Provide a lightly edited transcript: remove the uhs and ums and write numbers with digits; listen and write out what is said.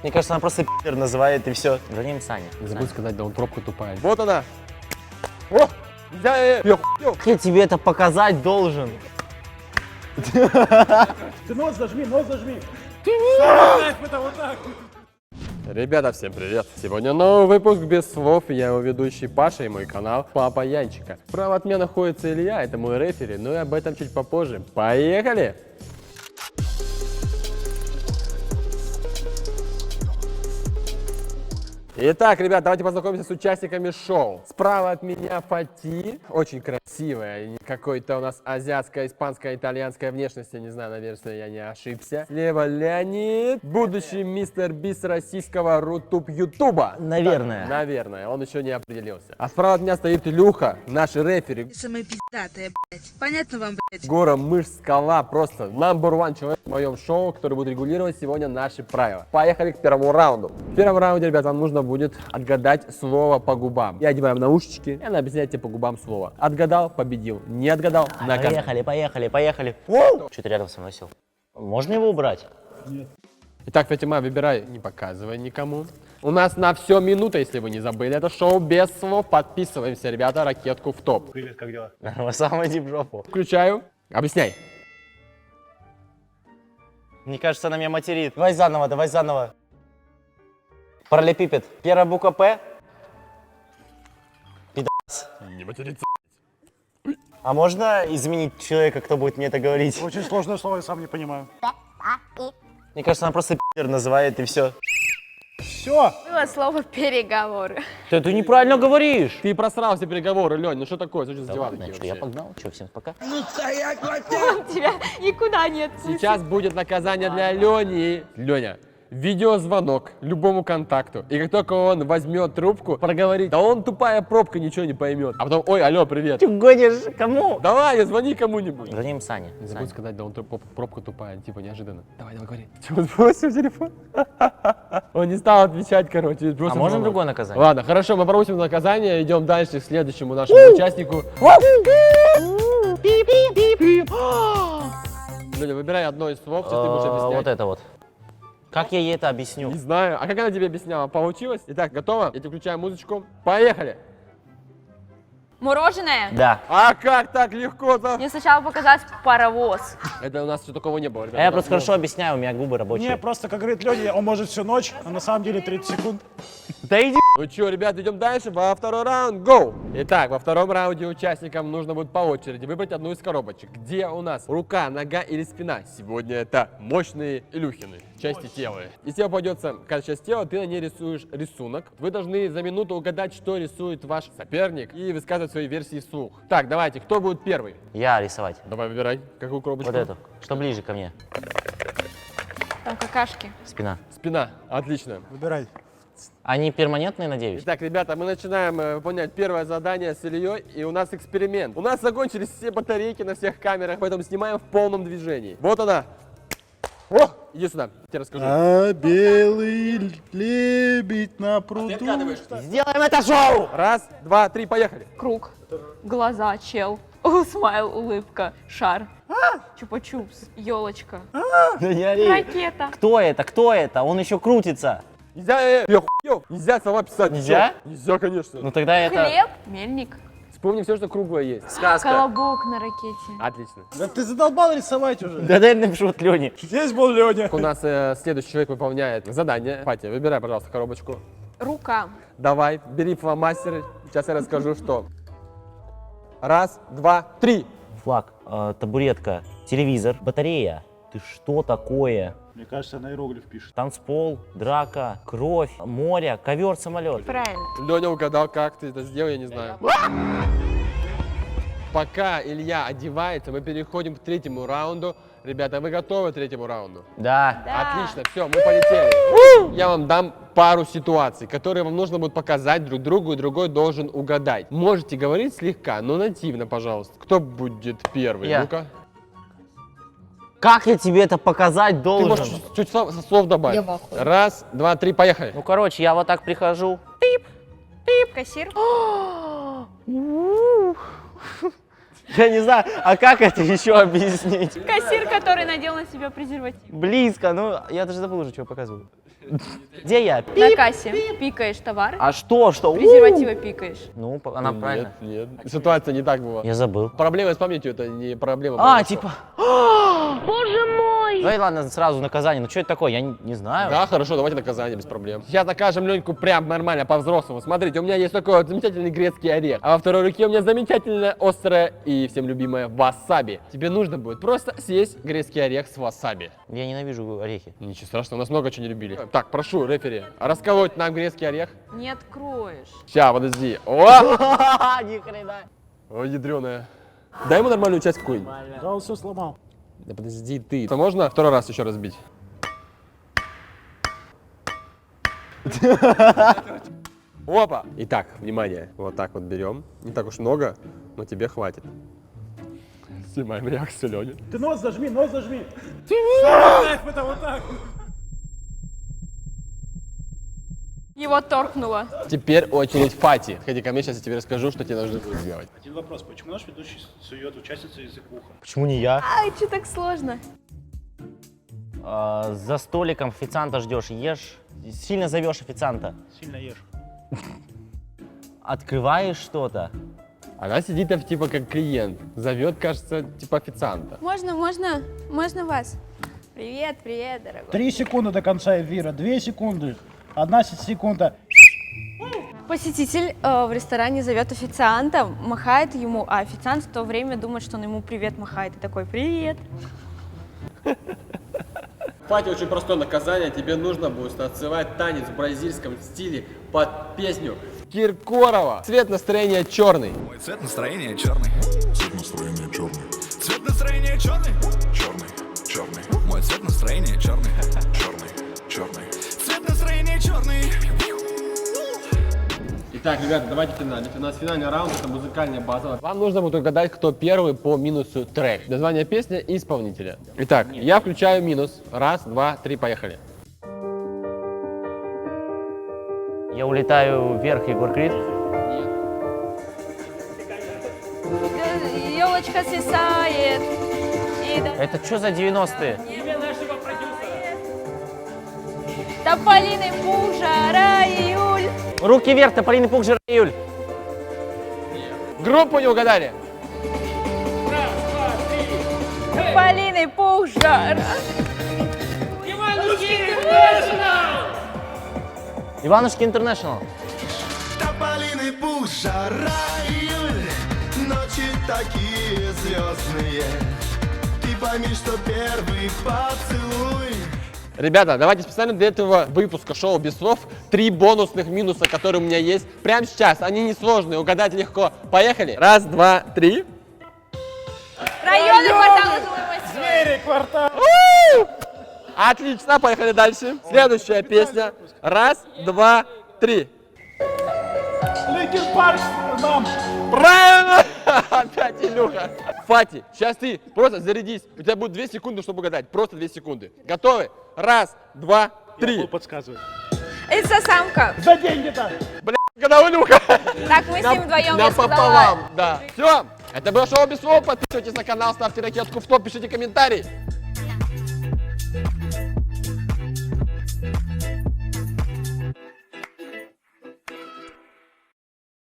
Мне кажется, она просто пи***р называет и все. Звоним Сане. Не забудь сказать, да он пробка тупая. Вот она. О! Я Как я тебе это показать должен? Ты нос зажми, нос зажми. Это вот так. Ребята, всем привет! Сегодня новый выпуск без слов. Я его ведущий Паша и мой канал Папа Янчика. Справа от меня находится Илья, это мой рефери, но и об этом чуть попозже. Поехали! Итак, ребят, давайте познакомимся с участниками шоу. Справа от меня Фати, очень красивая, какой-то у нас азиатская, испанская, итальянская внешность, я не знаю, наверное, я не ошибся. Слева Леонид, будущий мистер Бис российского Рутуб Ютуба. Наверное. Так, наверное, он еще не определился. А справа от меня стоит Илюха, наш рефери. Самая пиздатая, блядь. Понятно вам, блядь? Гора, мышь, скала, просто number one человек в моем шоу, который будет регулировать сегодня наши правила. Поехали к первому раунду. В первом раунде, ребят, вам нужно будет отгадать слово по губам. Я одеваю наушнички, и она объясняет тебе по губам слово. Отгадал, победил. Не отгадал, наказан. Поехали. Что ты рядом со мной сел? Можно его убрать? Итак, Фатима, выбирай, не показывай никому. У нас на все минута, если вы не забыли. Это шоу без слов. Подписываемся, ребята, ракетку в топ. Привет, как дела? Самый иди в жопу. Включаю. Объясняй. Мне кажется, она меня материт. Давай заново. Параллелепипед. Первая буква П. Пидас. Не материться. А можно изменить человека, кто будет мне это говорить? Очень сложное слово, я сам не понимаю. Мне кажется, она просто пи***р называет и все. Все. Было слово «переговоры». Ты неправильно говоришь. Ты просрал все переговоры, Лень. Ну что такое? Слушай, Да дела ладно, такие что, я вообще. погнал? Что, всем пока? Он тебя никуда не отпустит. Сейчас будет наказание для Лени. Леня, видеозвонок любому контакту. И как только он возьмет трубку, проговорит, да он тупая пробка, ничего не поймет. А потом, ой, алло, привет. Ты гонишь кому? Давай, звони кому-нибудь. Звоним Сане. Не забудь сказать, да он пробка тупая, типа неожиданно. Давай, говори. Чего сбросил телефон? Он не стал отвечать, короче. А можно другое наказание? Ладно, хорошо, мы пропустим наказание, идем дальше к следующему нашему участнику. Леня, выбирай одно из слов, сейчас ты будешь объяснять. Вот это вот. Как я ей это объясню? Не знаю. А как она тебе объясняла? Получилось? Итак, готово? Я тебе включаю музычку. Поехали! Мороженое? Да. А как так легко-то? Мне сначала показать паровоз. Это у нас еще такого не было, ребята. А я просто хорошо объясняю, у меня губы рабочие. Не, просто, как говорит Леня, он может всю ночь, а на самом деле 30 секунд. Да иди. Ну что, ребят, идем дальше во второй раунд. Go! Итак, во втором раунде участникам нужно будет по очереди выбрать одну из коробочек. Где у нас рука, нога или спина? Сегодня это мощные Илюхины части тела. Если попадется какая-то часть тела, ты на ней рисуешь рисунок. Вы должны за минуту угадать, что рисует ваш соперник, и высказывать свои версии вслух. Так, давайте, кто будет первый? Я рисовать. Давай выбирай, какую коробочку. Вот эту. Что ближе ко мне? Там какашки. Спина. Спина, отлично. Выбирай. Они перманентные, надеюсь? Итак, ребята, мы начинаем выполнять первое задание с Ильей, и у нас эксперимент. У нас закончились все батарейки на всех камерах, поэтому снимаем в полном движении. Вот она. О, иди сюда, я тебе расскажу. А белый лебедь на пруду. Сделаем это шоу! Раз, два, три, поехали. Круг. Глаза, чел. Смайл, улыбка. Шар. Чупа-чупс. Елочка. Не ори. Ракета. Кто это? Он еще крутится. Нельзя, я хуёв, нельзя слова писать. Нельзя? Всё. Нельзя, конечно. Ну тогда это... Хлеб. Мельник. Вспомни все, что круглое есть. Сказка. Колобок на ракете. Отлично. Да ты задолбал рисовать уже. Да дай напишу от Лени. Здесь был Леня. У нас следующий человек выполняет задание. Патя, выбирай, пожалуйста, коробочку. Рука. Давай, бери фломастеры. Сейчас я расскажу, что. Раз, два, три. Флаг. Табуретка. Телевизор. Батарея. Ты что такое? Мне кажется, на иероглиф пишет. Танцпол, драка, кровь, море, ковер, самолет. Правильно. Леня угадал, как ты это сделал, я не знаю. Пока Илья одевается, мы переходим к третьему раунду. Ребята, вы готовы к третьему раунду? Да. Да. Отлично, все, мы полетели. Я вам дам пару ситуаций, которые вам нужно будет показать друг другу, и другой должен угадать. Можете говорить слегка, но нативно, пожалуйста. Кто будет первый? Я. Ну-ка. Как я тебе это показать Ты должен? можешь чуть слов добавить. Я в ахуе. Раз, два, три, поехали. Ну, короче, я вот так прихожу. Кассир. Я не знаю, а как это еще объяснить? Кассир, который надел на себя презерватив. Близко, ну я даже забыл уже, что я показываю. Где я? На кассе пикаешь товар, А что? Что? презерватива пикаешь. Ну, она правильно. Нет, нет. Ситуация не так была. Я забыл. Проблема с памятью это не проблема. А, была. типа... Боже мой! Давай, ладно, сразу наказание. Ну что это такое? Я не знаю. Да, хорошо, давайте наказание без проблем. Сейчас накажем Леньку прям нормально, по-взрослому. Смотрите, у меня есть такой вот замечательный грецкий орех, а во второй руке у меня замечательная острая и всем любимая васаби. Тебе нужно будет просто съесть грецкий орех с васаби. Я ненавижу орехи. Ничего страшного, у нас много чего не любили. Так, прошу, рефери, расколоть нам грецкий орех. Не откроешь. Ща, подожди. О! Ни хрена. Ой, ядреная. Дай ему нормальную часть какую-нибудь. Да, он все сломал. Да подожди ты. Это можно второй раз еще разбить? Опа! Итак, внимание. Вот так вот берем. Не так уж много, но тебе хватит. Снимаем реакцию, Лёни. Ты нос зажми, нос зажми. Это вот так. Его торкнуло. Теперь очередь Фати. Ходи ко мне, сейчас я тебе расскажу, что тебе нужно будет сделать. Один вопрос. Почему наш ведущий сует участницу язык в ухо? Почему не я? Ай, что так сложно? За столиком официанта ждешь, ешь. Сильно зовешь официанта. Сильно ешь. Открываешь что-то. Она сидит там типа как клиент. Зовет, кажется, типа официанта. Можно вас? Привет, привет, дорогой. 3 секунды до конца эфира. 2 секунды. 1 секунда. Посетитель в ресторане зовет официанта, махает ему, а официант в то время думает, что он ему привет махает. И такой, привет. Фати, очень простое наказание. Тебе нужно будет станцевать танец в бразильском стиле под песню Киркорова. Цвет настроения черный. Мой цвет настроения черный. Цвет настроения черный. Цвет настроения черный. Черный, черный. Мой цвет настроения черный. Черный, черный. Цвет настроения черный. Итак, ребята, давайте финальный. У нас финальный раунд, это музыкальная база. Вам нужно будет угадать, кто первый по минусу трек. Название песни и исполнителя. Итак, я включаю минус. 1, 2, 3, поехали. Я улетаю вверх, Егор Крид. Елочка свисает. Это что за 90-е? Тополиный пух, жара, июль. Руки вверх, тополиный пух, жира, июль. Группу не угадали. Тополиный пух, жара. Иванушки Интернешнл. Тополиный пух, жара, июль. Ночи такие звездные. Ты пойми, что первый поцелуй. Ребята, давайте специально для этого выпуска шоу без слов 3 бонусных минуса, которые у меня есть прямо сейчас. Они несложные, угадать легко. Поехали. 1, 2, 3. Районы квартала Злой Звери, квартал. Отлично, поехали дальше. Следующая песня. 1, 2, 3. Линкин Парк нам. Правильно! Опять Илюха. Фати, сейчас ты просто зарядись. У тебя будет 2 секунды, чтобы угадать. Просто 2 секунды. Готовы? 1, 2, 3. Подсказывает. Это самка. За деньги-то. Бля, когда Илюха. Так, мы с ним вдвоем, я сказала. Напополам, да. Все, это было шоу без слов. Подписывайтесь на канал, ставьте ракетку в топ, пишите комментарий.